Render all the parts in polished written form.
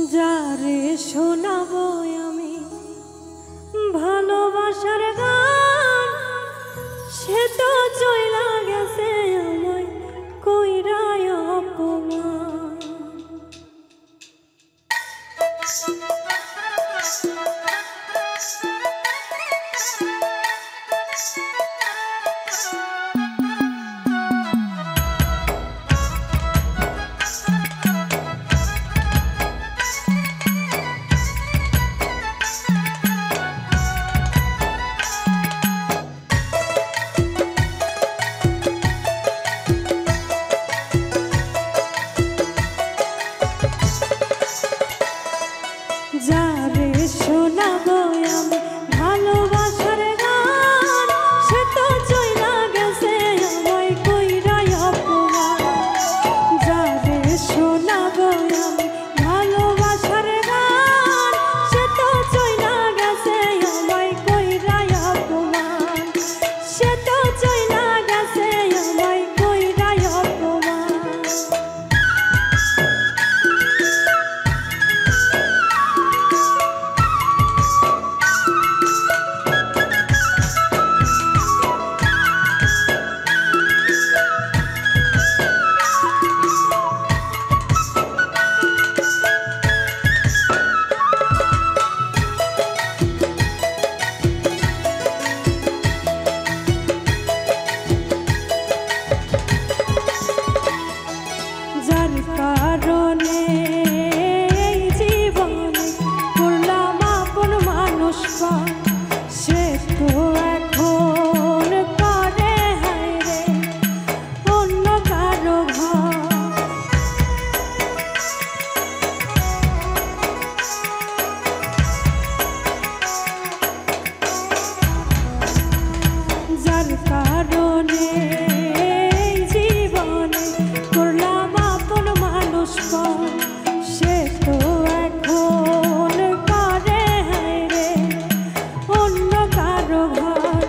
যারে শোনাবো আমি ভালোবাসার গান, সে তো চইলা গেছে আমায় কইরা অপমান। যারে শোনাবো আমি ভালোবাসার গান, সে তো চইলা গেছে আমায় কইরা অপমান। যারে শোনাবো আমি ভালোবাসার গান, সে তো চইলা গেছে আমায় কইরা অপমান। সে তো চইলা গেছে আমায় কইরা অপমান। যার কারণে এই জীবনে করলাম আপন মানুষ পান, সে তো এখন করে হায়রে অন্য কারো ঘর। যার কারণে এই জীবনে করলাম আপন মানুষ পান, সে তো এখন করে হায়রে অন্য কারো ঘর।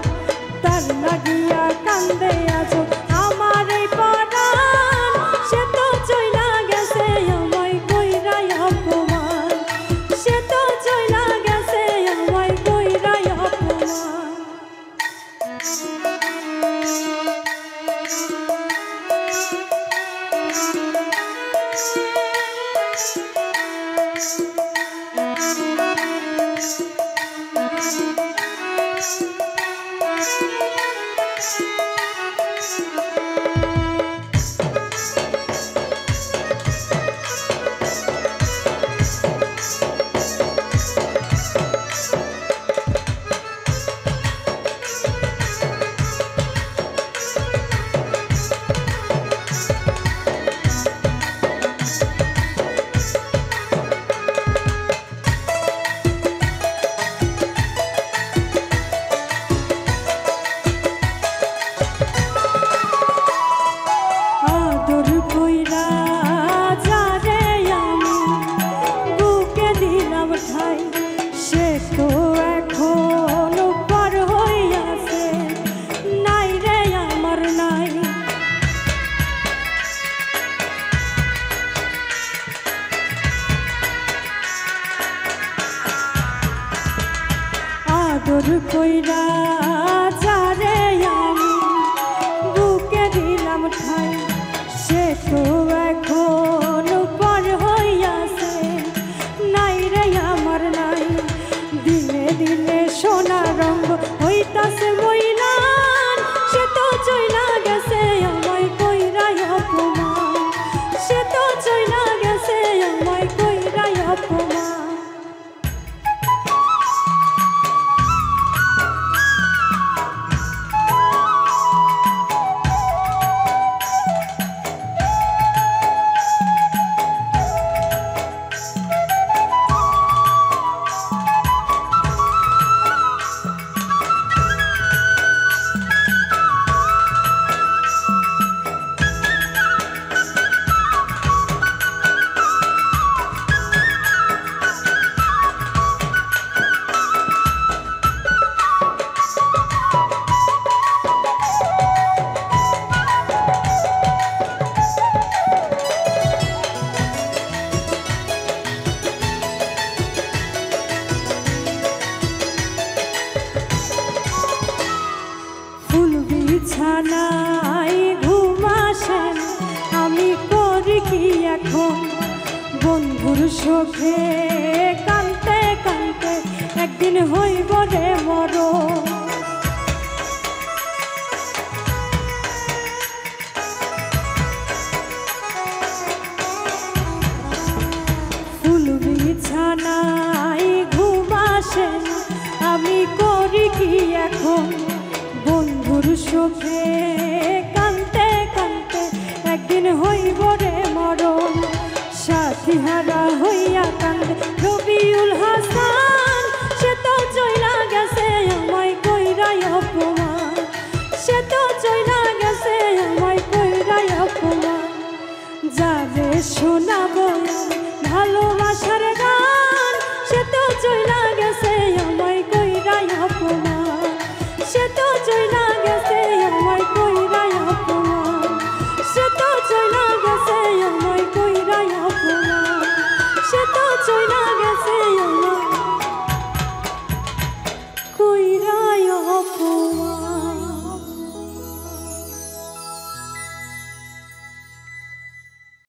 তার লাগিয়া কান্দে আছো আমার এই পরাণ, সে তো চইলা গেছে আমায় কইরা অপমান। সে তো চইলা গেছে আমায় কইরা অপমান। আদর কইরা যারে আমি বুকে দিলাম ঠাই, সে তো এখন পার হইয়াছে নাই রে আমার নাই। আদর কইরা যারে আমি বুকে দিলাম ঠাই, সে তো এখন পার হইয়াছে নাই রে আমার নাই। দিনে দিনে সোনা রঙ হইতাছে মইলান, সে তো চইলা গেছে আমায় কইরা অপমান। সে তো চইলা গেছে আমায় কইরা অপমান। সুখে কানতে কানতে একদিন হইব রে মরণ। ফুল বিছানায় ঘুম আসে না, আমি করি কি এখন বন্ধুর সুখে কানতে কানতে একদিন হইব রে মরণ। সাথীহারা হইয়া কান্দে রবিউল হাসান, সে তো চইলা গেছে আমায় কইরাই অপমান, সে তো চইলা গেছে আমায় কইরাই অপমান। যারে শোনাবো ভালোবাসার গান, সে তো চইলা গেছে